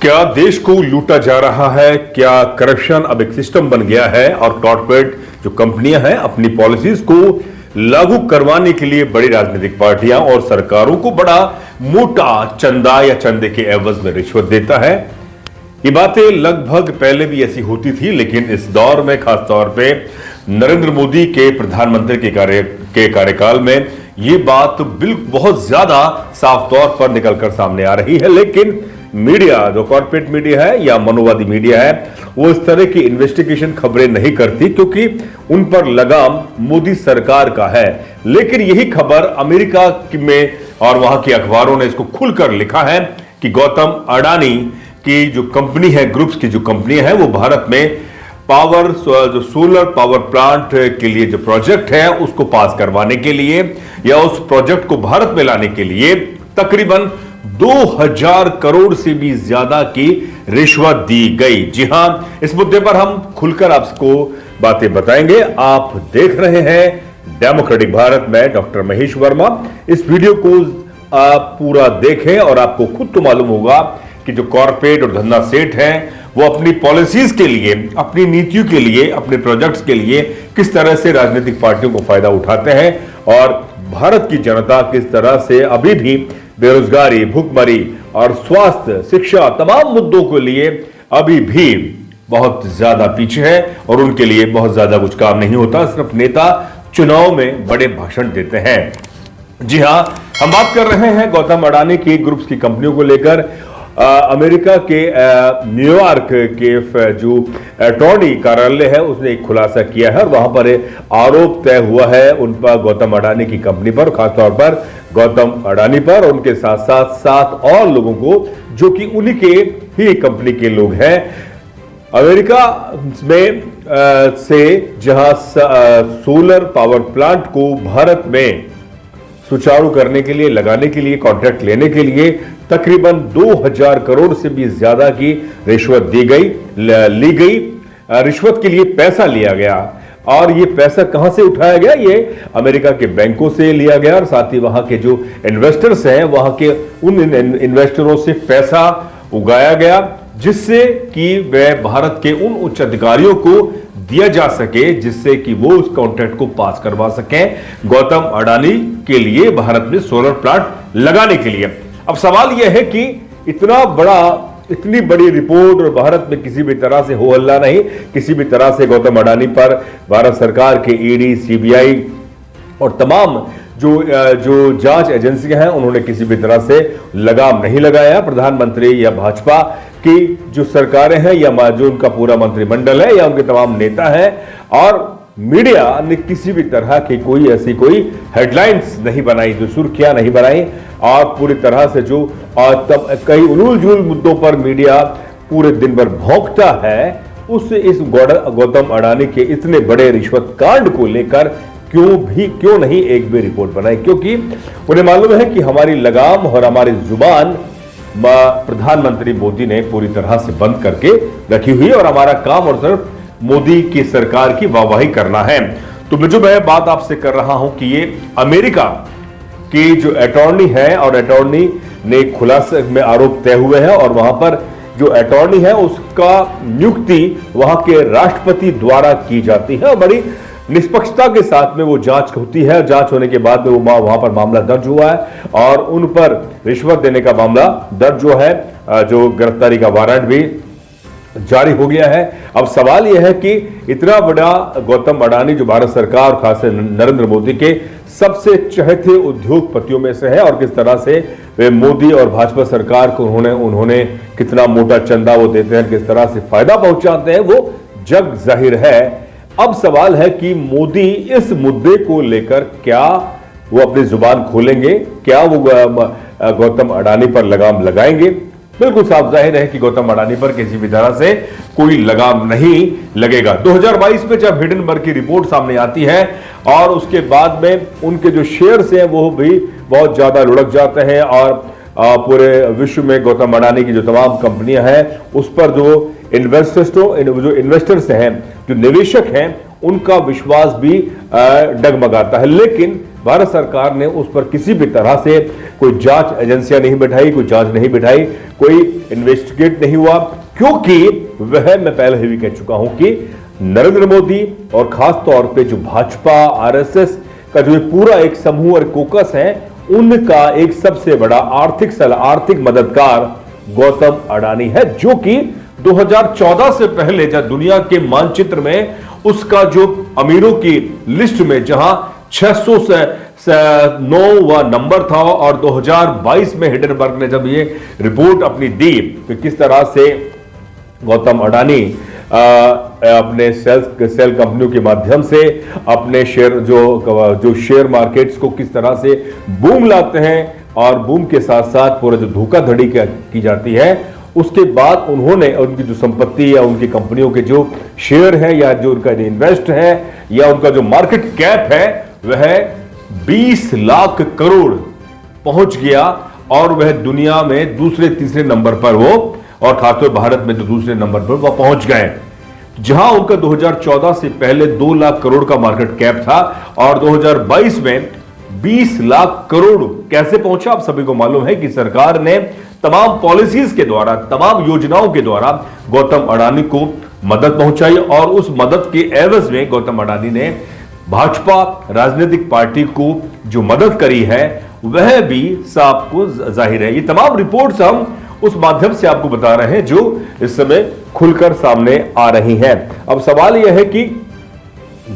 क्या देश को लूटा जा रहा है? क्या करप्शन अब एक सिस्टम बन गया है और कॉर्पोरेट जो कंपनियां हैं अपनी पॉलिसीज को लागू करवाने के लिए बड़ी राजनीतिक पार्टियां और सरकारों को बड़ा मोटा चंदा या चंदे के एवज में रिश्वत देता है। ये बातें लगभग पहले भी ऐसी होती थी, लेकिन इस दौर में खासतौर पे नरेंद्र मोदी के प्रधानमंत्री के कार्यकाल में ये बात बिल्कुल बहुत ज्यादा साफ तौर पर निकलकर सामने आ रही है। लेकिन मीडिया, जो कॉर्पोरेट मीडिया है या मनोवादी मीडिया है, वो इस तरह की इन्वेस्टिगेशन खबरें नहीं करती क्योंकि उन पर लगाम मोदी सरकार का है। लेकिन यही खबर अमेरिका में और वहां के अखबारों ने इसको खुलकर लिखा है कि गौतम अडानी की जो कंपनी है, ग्रुप्स की जो कंपनी है, वो भारत में जो सोलर पावर प्लांट के लिए जो प्रोजेक्ट है उसको पास करवाने के लिए या उस प्रोजेक्ट को भारत में लाने के लिए तकरीबन 2000 करोड़ से भी ज्यादा की रिश्वत दी गई। जी हां, इस मुद्दे पर हम खुलकर आपको बातें बताएंगे। आप देख रहे हैं डेमोक्रेटिक भारत में डॉक्टर महेश वर्मा। इस वीडियो को आप पूरा देखें और आपको खुद तो मालूम होगा कि जो कॉर्पोरेट और धंधा सेठ हैं वो अपनी पॉलिसीज के लिए, अपनी नीतियों के लिए, अपने प्रोजेक्ट्स के लिए किस तरह से राजनीतिक पार्टियों को फायदा उठाते हैं और भारत की जनता किस तरह से अभी भी बेरोजगारी, भूखमरी और स्वास्थ्य, शिक्षा, तमाम मुद्दों के लिए अभी भी बहुत ज्यादा पीछे है और उनके लिए बहुत ज्यादा कुछ काम नहीं होता। सिर्फ नेता चुनाव में बड़े भाषण देते हैं। जी हां, हम बात कर रहे हैं गौतम अडानी की ग्रुप्स की कंपनियों को लेकर। अमेरिका के न्यूयॉर्क के जो अटॉर्नी कार्यालय है उसने एक खुलासा किया है और वहां पर आरोप तय हुआ है उन पर, गौतम अडानी की कंपनी पर, खासतौर पर गौतम अडानी पर और उनके साथ साथ 7 और लोगों को जो कि उन्हीं के ही कंपनी के लोग हैं। अमेरिका में से जहां सोलर पावर प्लांट को भारत में सुचारू करने के लिए, लगाने के लिए, कॉन्ट्रैक्ट लेने के लिए तकरीबन 2000 करोड़ से भी ज्यादा की रिश्वत ली गई। रिश्वत के लिए पैसा लिया गया और ये पैसा कहां से उठाया गया? ये अमेरिका के बैंकों से लिया गया और साथ ही वहां के जो इन्वेस्टर्स हैं, वहां के उन इन्वेस्टरों से पैसा उगाया गया जिससे कि वह भारत के उन उच्च अधिकारियों को दिया जा सके जिससे कि वो उस कॉन्ट्रैक्ट को पास करवा सकें गौतम अडानी के लिए भारत में सोलर प्लांट लगाने के लिए। अब सवाल यह है कि इतनी बड़ी रिपोर्ट और भारत में किसी भी तरह से हो हल्ला नहीं, किसी भी तरह से गौतम अडानी पर भारत सरकार के ईडी, सीबीआई और तमाम जो जांच एजेंसियां हैं उन्होंने किसी भी तरह से लगाम नहीं लगाया। प्रधानमंत्री या भाजपा की जो सरकारें हैं या जो उनका पूरा मंत्रिमंडल है या उनके तमाम नेता हैं और मीडिया ने किसी भी तरह की कोई हेडलाइंस नहीं बनाई, जो सुर्खियां नहीं बनाई और पूरी तरह से जो कई उलूल जुलूल मुद्दों पर मीडिया पूरे दिन भर भौंकता है, इस गौतम अडानी के इतने बड़े रिश्वत कांड को लेकर क्यों नहीं एक भी रिपोर्ट बनाई? क्योंकि उन्हें मालूम है कि हमारी लगाम और हमारी जुबान प्रधानमंत्री मोदी ने पूरी तरह से बंद करके रखी हुई और हमारा काम और सिर्फ मोदी की सरकार की वाहवाही करना है। तो मैं बात आपसे कर रहा हूं कि ये अमेरिका की जो अटॉर्नी है और अटॉर्नी ने खुलासे में आरोप तय हुए हैं और वहां पर जो अटॉर्नी है उसका नियुक्ति वहां के राष्ट्रपति द्वारा की जाती है और बड़ी निष्पक्षता के साथ में वो जांच होती है। जांच होने के बाद में वो वहां पर मामला दर्ज हुआ है और उन पर रिश्वत देने का मामला दर्ज जो है, जो गिरफ्तारी का वारंट भी जारी हो गया है। अब सवाल यह है कि इतना बड़ा गौतम अडानी जो भारत सरकार और खासकर नरेंद्र मोदी के सबसे चहेते उद्योगपतियों में से है और किस तरह से वे मोदी और भाजपा सरकार को उन्होंने कितना मोटा चंदा वो देते हैं, किस तरह से फायदा पहुंचाते हैं, वो जग जाहिर है। अब सवाल है कि मोदी इस मुद्दे को लेकर क्या वो अपनी जुबान खोलेंगे? क्या वो गौतम अडानी पर लगाम लगाएंगे? बिल्कुल साफ जाहिर है कि गौतम अडानी पर किसी भी तरह से कोई लगाम नहीं लगेगा। 2022 में जब हिडनबर्ग की रिपोर्ट सामने आती है और उसके बाद में उनके जो शेयर्स हैं वो भी बहुत ज्यादा लुढ़क जाते हैं और पूरे विश्व में गौतम अडानी की जो तमाम कंपनियां हैं उस पर जो इन्वेस्टर्स हैं, जो निवेशक हैं, उनका विश्वास भी डगमगाता है। लेकिन भारत सरकार ने उस पर किसी भी तरह से कोई जांच एजेंसियां नहीं बैठाई, कोई जांच नहीं बैठाई, कोई इन्वेस्टिगेट नहीं हुआ, क्योंकि वह मैं पहले भी कह चुका हूं कि नरेंद्र मोदी और खास तौर पे जो भाजपा आरएसएस का जो पूरा एक समूह और कोकस है, उनका एक सबसे बड़ा आर्थिक मददगार गौतम अडानी है, जो कि 2014 से पहले जब दुनिया के मानचित्र में उसका जो अमीरों की लिस्ट में जहां 609वां नंबर था, और 2022 में हिंडनबर्ग ने जब ये रिपोर्ट अपनी दी कि किस तरह से गौतम अडानी अपने सेल कंपनियों के माध्यम से अपने शेयर जो शेयर मार्केट्स को किस तरह से बूम लाते हैं, और बूम के साथ साथ पूरा जो धोखाधड़ी की जाती है, उसके बाद उन्होंने उनकी जो संपत्ति या उनकी कंपनियों के जो शेयर है या जो उनका इन्वेस्ट है या उनका जो मार्केट कैप है वह 20 लाख करोड़ पहुंच गया, और वह दुनिया में दूसरे तीसरे नंबर पर वो, और खासतौर भारत में तो दूसरे नंबर पर वह पहुंच गए, जहां उनका 2014 से पहले 2 लाख करोड़ का मार्केट कैप था, और 2022 में 20 लाख करोड़ कैसे पहुंचा? आप सभी को मालूम है कि सरकार ने तमाम पॉलिसीज के द्वारा, तमाम योजनाओं के द्वारा गौतम अडानी को मदद पहुंचाई, और उस मदद के एवज में गौतम अडानी ने भाजपा राजनीतिक पार्टी को जो मदद करी है वह भी साफ को जाहिर है। ये तमाम रिपोर्ट्स हम उस माध्यम से आपको बता रहे हैं जो इस समय खुलकर सामने आ रही हैं। अब सवाल यह है कि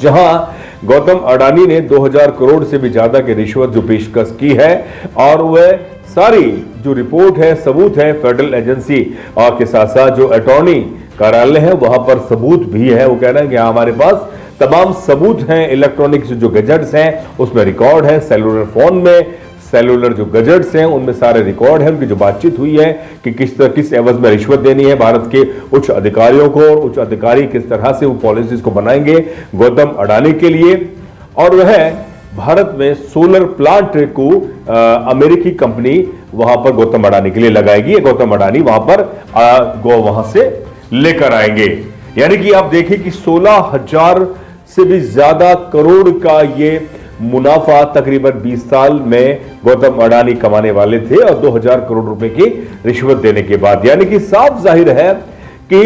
जहां गौतम अडानी ने 2000 करोड़ से भी ज्यादा की रिश्वत जो पेशकश की है, और वह सारी जो रिपोर्ट है, सबूत है, फेडरल एजेंसी और के साथ साथ जो अटॉर्नी कार्यालय है वहां पर सबूत भी है। वो कह रहे हैं कि हमारे पास तमाम सबूत हैं, इलेक्ट्रॉनिक्स जो गैजेट्स हैं उसमें रिकॉर्ड है, सेलुलर फोन में सेलुलर जो गैजेट्स हैं उनमें सारे रिकॉर्ड है, उनकी जो बातचीत हुई है कि किस एवज में रिश्वत देनी है भारत के उच्च अधिकारियों को, और उच्च अधिकारी किस तरह से वो पॉलिसीज को बनाएंगे गौतम अडानी के लिए। और वह भारत में सोलर प्लांट को अमेरिकी कंपनी वहां पर गौतम अडानी के लिए लगाएगी, गौतम अडानी वहां पर वहां से लेकर आएंगे। यानी कि आप देखिए कि 16,000 से भी ज्यादा करोड़ का ये मुनाफा तकरीबन 20 साल में गौतम अडानी कमाने वाले थे, और 2000 करोड़ रुपए की रिश्वत देने के बाद, यानी कि साफ जाहिर है कि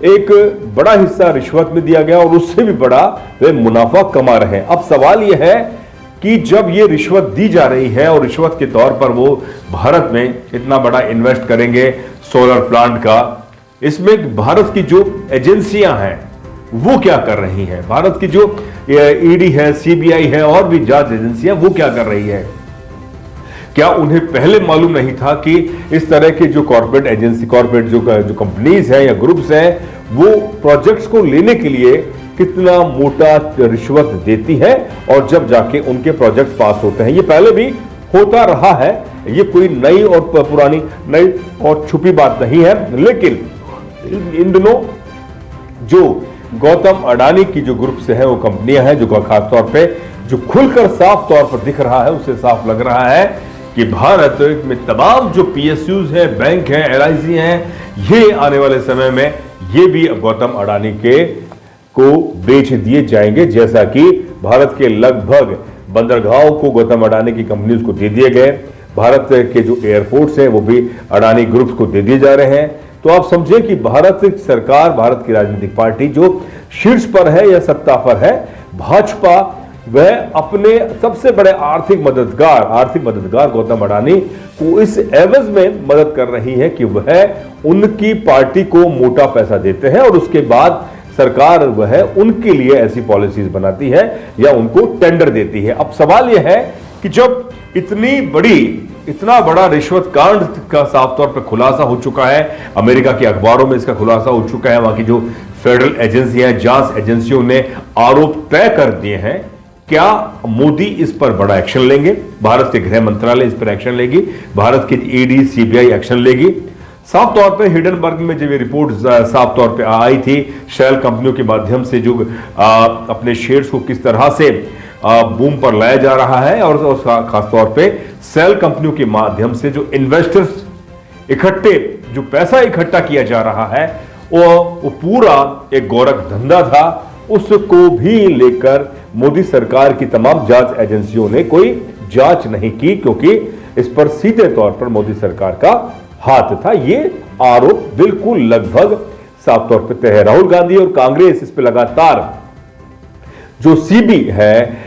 एक बड़ा हिस्सा रिश्वत में दिया गया और उससे भी बड़ा वे मुनाफा कमा रहे हैं। अब सवाल यह है कि जब ये रिश्वत दी जा रही है और रिश्वत के तौर पर वो भारत में इतना बड़ा इन्वेस्ट करेंगे सोलर प्लांट का, इसमें भारत की जो एजेंसियां हैं वो क्या कर रही हैं? भारत की जो ईडी है, सीबीआई है और भी जांच एजेंसियां वो क्या कर रही है? क्या उन्हें पहले मालूम नहीं था कि इस तरह के जो कॉर्पोरेट जो कंपनीज हैं या ग्रुप्स हैं वो प्रोजेक्ट्स को लेने के लिए कितना मोटा रिश्वत देती है, और जब जाके उनके प्रोजेक्ट्स पास होते हैं? ये पहले भी होता रहा है, ये कोई नई और छुपी बात नहीं है। लेकिन इन दिनों जो गौतम अडानी की जो ग्रुप से है वो कंपनियां हैं जो खासतौर पे जो खुलकर साफ तौर पर दिख रहा है, उससे साफ लग रहा है कि भारत में तमाम जो पीएसयूज हैं, बैंक हैं, एलआईसी हैं, ये आने वाले समय में ये भी गौतम अडानी को बेच दिए जाएंगे, जैसा कि भारत के लगभग बंदरगाहों को गौतम अडानी की कंपनीज को दे दिए गए, भारत के जो एयरपोर्ट्स हैं वो भी अडानी ग्रुप्स को दे दिए जा रहे हैं। तो आप समझे कि भारत सरकार, भारत की राजनीतिक पार्टी जो शीर्ष पर है या सत्ता पर है, भाजपा, वह अपने सबसे बड़े आर्थिक मददगार गौतम अडानी को इस एवज में मदद कर रही है कि वह उनकी पार्टी को मोटा पैसा देते हैं, और उसके बाद सरकार वह उनके लिए ऐसी पॉलिसीज बनाती है या उनको टेंडर देती है। अब सवाल यह है कि जब इतना बड़ा रिश्वत कांड का साफ तौर पर खुलासा हो चुका है, अमेरिका के अखबारों में इसका खुलासा हो चुका है, वहां की जो फेडरल एजेंसियां, जांच एजेंसियों ने आरोप तय कर दिए हैं, क्या मोदी इस पर बड़ा एक्शन लेंगे? भारत के गृह मंत्रालय इस पर एक्शन लेगी, भारत की ईडी सीबीआई एक्शन लेगी? साफ तौर पे हिंडनबर्ग में जब ये रिपोर्ट साफ तौर पे आई थी, शेल कंपनियों के माध्यम से जो अपने शेयर्स को किस तरह से बूम पर लाया जा रहा है, और खासतौर पे सेल कंपनियों के माध्यम से जो इन्वेस्टर्स जो पैसा इकट्ठा किया जा रहा है वो पूरा एक गोरख धंधा था, उसको भी लेकर मोदी सरकार की तमाम जांच एजेंसियों ने कोई जांच नहीं की, क्योंकि इस पर सीधे तौर पर मोदी सरकार का हाथ था। ये आरोप बिल्कुल लगभग साफ तौर पर तय है। राहुल गांधी और कांग्रेस इस पर लगातार, जो सीबी है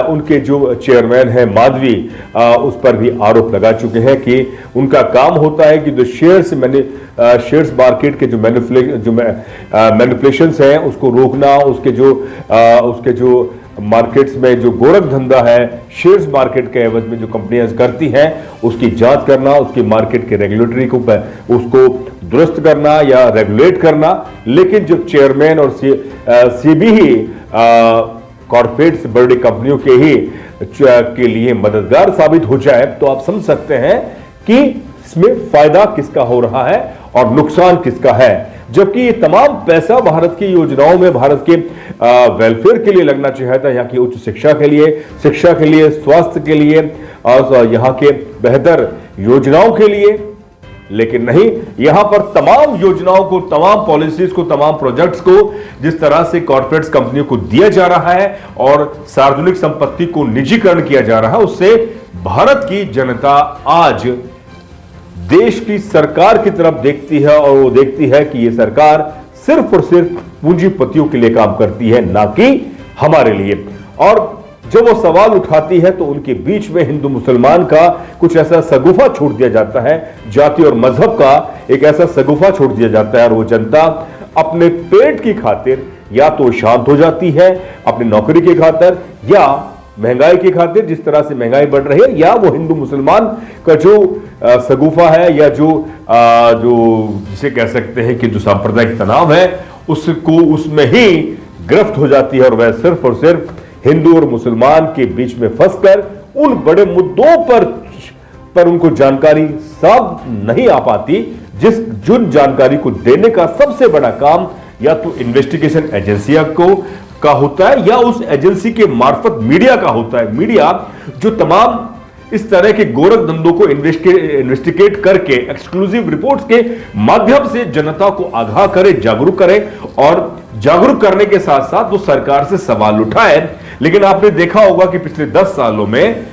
उनके जो चेयरमैन है माधवी, उस पर भी आरोप लगा चुके हैं कि उनका काम होता है कि जो शेयर्स मार्केट के जो मैनिपुलेशंस हैं उसको रोकना, उसके जो मार्केट्स में जो गोरख धंधा है शेयर्स मार्केट के एवज में जो कंपनियां करती हैं उसकी जांच करना, उसकी मार्केट के रेगुलेटरी को उसको दुरुस्त करना या रेगुलेट करना। लेकिन जब चेयरमैन और सीबी ही कॉर्पोरेट से बड़ी कंपनियों के लिए मददगार साबित हो जाए, तो आप समझ सकते हैं कि इसमें फायदा किसका हो रहा है और नुकसान किसका है। जबकि ये तमाम पैसा भारत की योजनाओं में, भारत के वेलफेयर के लिए लगना चाहिए था, यहाँ की उच्च शिक्षा के लिए, स्वास्थ्य के लिए और यहाँ के बेहतर योजनाओं के लिए। लेकिन नहीं, यहां पर तमाम योजनाओं को, तमाम पॉलिसीज को, तमाम प्रोजेक्ट्स को जिस तरह से कॉर्पोरेट कंपनियों को दिया जा रहा है और सार्वजनिक संपत्ति को निजीकरण किया जा रहा है, उससे भारत की जनता आज देश की सरकार की तरफ देखती है और वो देखती है कि ये सरकार सिर्फ और सिर्फ पूंजीपतियों के लिए काम करती है, ना कि हमारे लिए। और जब वो सवाल उठाती है तो उनके बीच में हिंदू मुसलमान का कुछ ऐसा सगुफा छोड़ दिया जाता है, जाति और मजहब का एक ऐसा सगुफा छोड़ दिया जाता है और वो जनता अपने पेट की खातिर या तो शांत हो जाती है, अपनी नौकरी की खातिर या महंगाई की खातिर, जिस तरह से महंगाई बढ़ रही है, या वो हिंदू मुसलमान का जो सगुफा है या जो जिसे कह सकते हैं कि जो सांप्रदायिक तनाव है उसको उसमें ही गिरफ्त हो जाती है और वह सिर्फ और सिर्फ हिंदू और मुसलमान के बीच में फंसकर उन बड़े मुद्दों पर उनको जानकारी सब नहीं आ पाती, जिन जानकारी को देने का सबसे बड़ा काम या तो इन्वेस्टिगेशन एजेंसियों का होता है या उस एजेंसी के मार्फत मीडिया का होता है। मीडिया जो तमाम इस तरह के गोरख धंधों को इन्वेस्टिगेट करके एक्सक्लूसिव रिपोर्ट्स के माध्यम से जनता को आगाह करे, जागरूक करे और जागरूक करने के साथ साथ वो सरकार से सवाल उठाए। लेकिन आपने देखा होगा कि पिछले 10 सालों में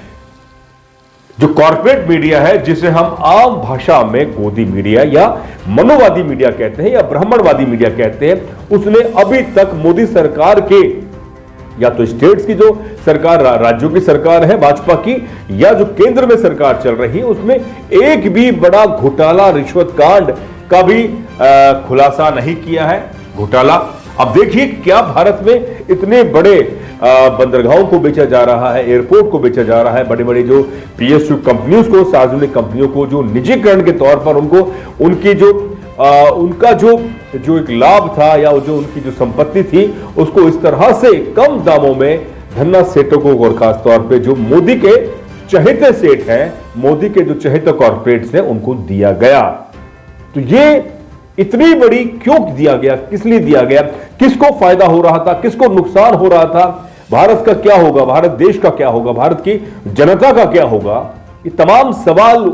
जो कॉर्पोरेट मीडिया है, जिसे हम आम भाषा में गोदी मीडिया या मनोवादी मीडिया कहते हैं या ब्राह्मणवादी मीडिया कहते हैं, उसने अभी तक मोदी सरकार के या तो स्टेट्स की जो सरकार, राज्यों की सरकार है भाजपा की, या जो केंद्र में सरकार चल रही है, उसमें एक भी बड़ा घोटाला, रिश्वत कांड का भी खुलासा नहीं किया है। घोटाला, अब देखिए क्या भारत में इतने बड़े बंदरगाहों को बेचा जा रहा है, एयरपोर्ट को बेचा जा रहा है, बड़ी बड़ी जो पीएसयू कंपनियों को, सार्वजनिक कंपनियों को जो निजीकरण के तौर पर उनको उनकी उनका जो एक लाभ था या जो उनकी जो संपत्ति थी उसको इस तरह से कम दामों में धन्ना सेठों को, और खासतौर पे जो मोदी के चहेते सेठ हैं, मोदी के जो चहेते कॉर्पोरेट्स हैं, उनको दिया गया। तो ये इतनी बड़ी क्यों दिया गया, किस लिए दिया गया, किसको फायदा हो रहा था, किसको नुकसान हो रहा था, भारत का क्या होगा, भारत देश का क्या होगा, भारत की जनता का क्या होगा, ये तमाम सवाल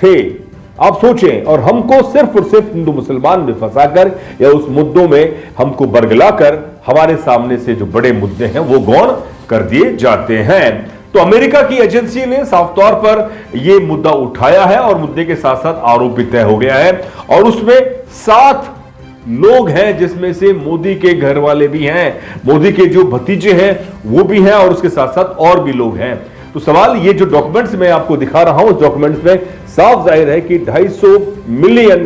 थे। आप सोचें, और हमको सिर्फ और सिर्फ हिंदू मुसलमान में फंसाकर या उस मुद्दों में हमको बरगलाकर हमारे सामने से जो बड़े मुद्दे हैं वो गौण कर दिए जाते हैं। तो अमेरिका की एजेंसी ने साफ तौर पर यह मुद्दा उठाया है और मुद्दे के साथ साथ आरोप भी तय हो गया है और उसमें 7 लोग हैं, जिसमें से मोदी के घर वाले भी हैं, मोदी के जो भतीजे हैं वो भी हैं और उसके साथ साथ और भी लोग हैं। तो सवाल, ये जो डॉक्यूमेंट्स मैं आपको दिखा रहा हूं, उस डॉक्यूमेंट्स में साफ जाहिर है कि $250 मिलियन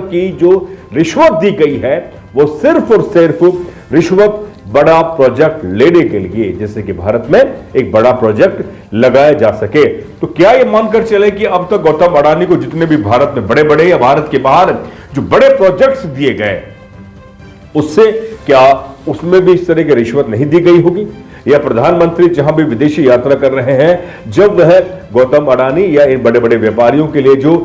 की जो रिश्वत दी गई है वो सिर्फ और सिर्फ रिश्वत बड़ा प्रोजेक्ट लेने के लिए, जैसे कि भारत में एक बड़ा प्रोजेक्ट लगाया जा सके। तो क्या यह मानकर चले कि अब तक गौतम अडानी को जितने भी भारत में बड़े बड़े या भारत के बाहर जो बड़े प्रोजेक्ट्स दिए गए, उससे क्या उसमें भी इस तरह की रिश्वत नहीं दी गई होगी? या प्रधानमंत्री जहां भी विदेशी यात्रा कर रहे हैं, जब वह गौतम अडानी या इन बड़े बड़े व्यापारियों के लिए जो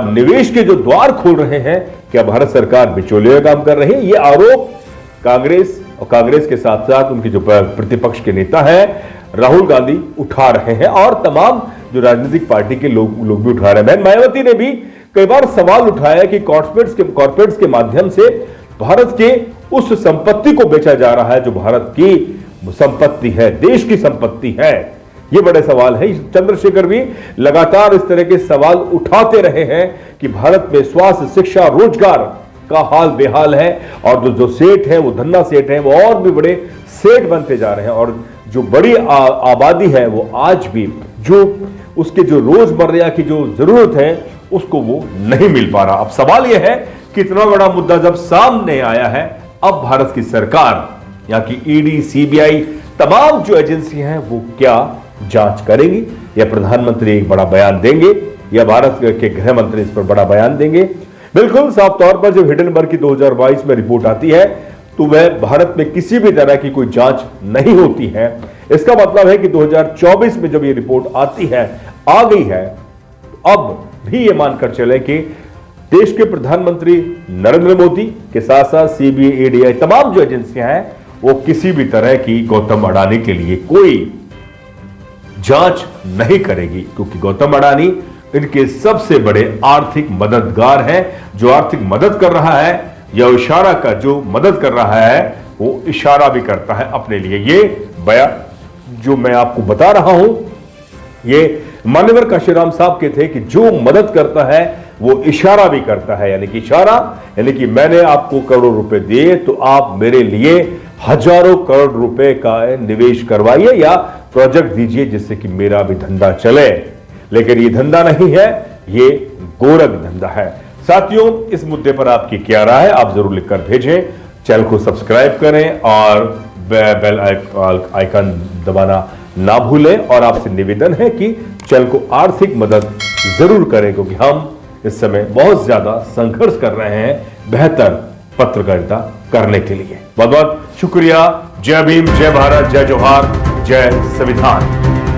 निवेश के जो द्वार खोल रहे हैं, क्या भारत सरकार बिचौलिए का काम कर रही है? ये आरोप कांग्रेस और कांग्रेस के साथ साथ उनके जो प्रतिपक्ष के नेता है राहुल गांधी उठा रहे हैं और तमाम जो राजनीतिक पार्टी के लोग भी उठा रहे हैं। बहन मायावती ने भी कई बार सवाल उठाया कि कॉर्पोरेट्स के माध्यम से भारत के उस संपत्ति को बेचा जा रहा है जो भारत की संपत्ति है, देश की संपत्ति है? ये बड़े सवाल है। चंद्रशेखर भी लगातार इस तरह के सवाल उठाते रहे हैं कि भारत में स्वास्थ्य, शिक्षा, रोजगार का हाल बेहाल है और जो सेठ है वो धन्ना सेठ है, वो और भी बड़े सेठ बनते जा रहे हैं और जो बड़ी आबादी है वो आज भी जो उसके जो रोजमर्रा की जो जरूरत है उसको वो नहीं मिल पा रहा। अब सवाल यह है कि इतना बड़ा मुद्दा जब सामने आया है, अब भारत की सरकार, यहाँ की ईडी, सीबीआई, तमाम जो एजेंसियां हैं वो क्या जांच करेंगी या प्रधानमंत्री एक बड़ा बयान देंगे या भारत के गृह मंत्री इस पर बड़ा बयान देंगे? बिल्कुल साफ तौर पर जब हिडेनबर्ग की 2022 में रिपोर्ट आती है तो वह भारत में किसी भी तरह की कोई जांच नहीं होती है। इसका मतलब है कि 2024 में जब ये रिपोर्ट आती है, आ गई है, अब भी ये मानकर चले कि देश के प्रधानमंत्री नरेंद्र मोदी के साथ साथ सीबीआई, ईडी, तमाम जो एजेंसियां हैं वो किसी भी तरह की गौतम अडानी के लिए कोई जांच नहीं करेगी, क्योंकि गौतम अडानी इनके सबसे बड़े आर्थिक मददगार हैं। जो आर्थिक मदद कर रहा है या इशारा का जो मदद कर रहा है वो इशारा भी करता है अपने लिए। ये बयान जो मैं आपको बता रहा हूं ये मान्यवर काशीराम साहब के थे कि जो मदद करता है वो इशारा भी करता है, यानी कि इशारा यानी कि मैंने आपको करोड़ों रुपए दिए तो आप मेरे लिए हजारों करोड़ रुपए का निवेश करवाइए या प्रोजेक्ट दीजिए जिससे कि मेरा भी धंधा चले। लेकिन ये धंधा नहीं है, ये गोरख धंधा है। साथियों, इस मुद्दे पर आपकी क्या राय है आप जरूर लिखकर भेजें। चैनल को सब्सक्राइब करें और बेल आइकन दबाना ना भूलें। और आपसे निवेदन है कि चैनल को आर्थिक मदद जरूर करें, क्योंकि हम इस समय बहुत ज्यादा संघर्ष कर रहे हैं बेहतर पत्रकारिता करने के लिए। बहुत बहुत शुक्रिया। जय भीम, जय भारत, जय जोहार, जय संविधान।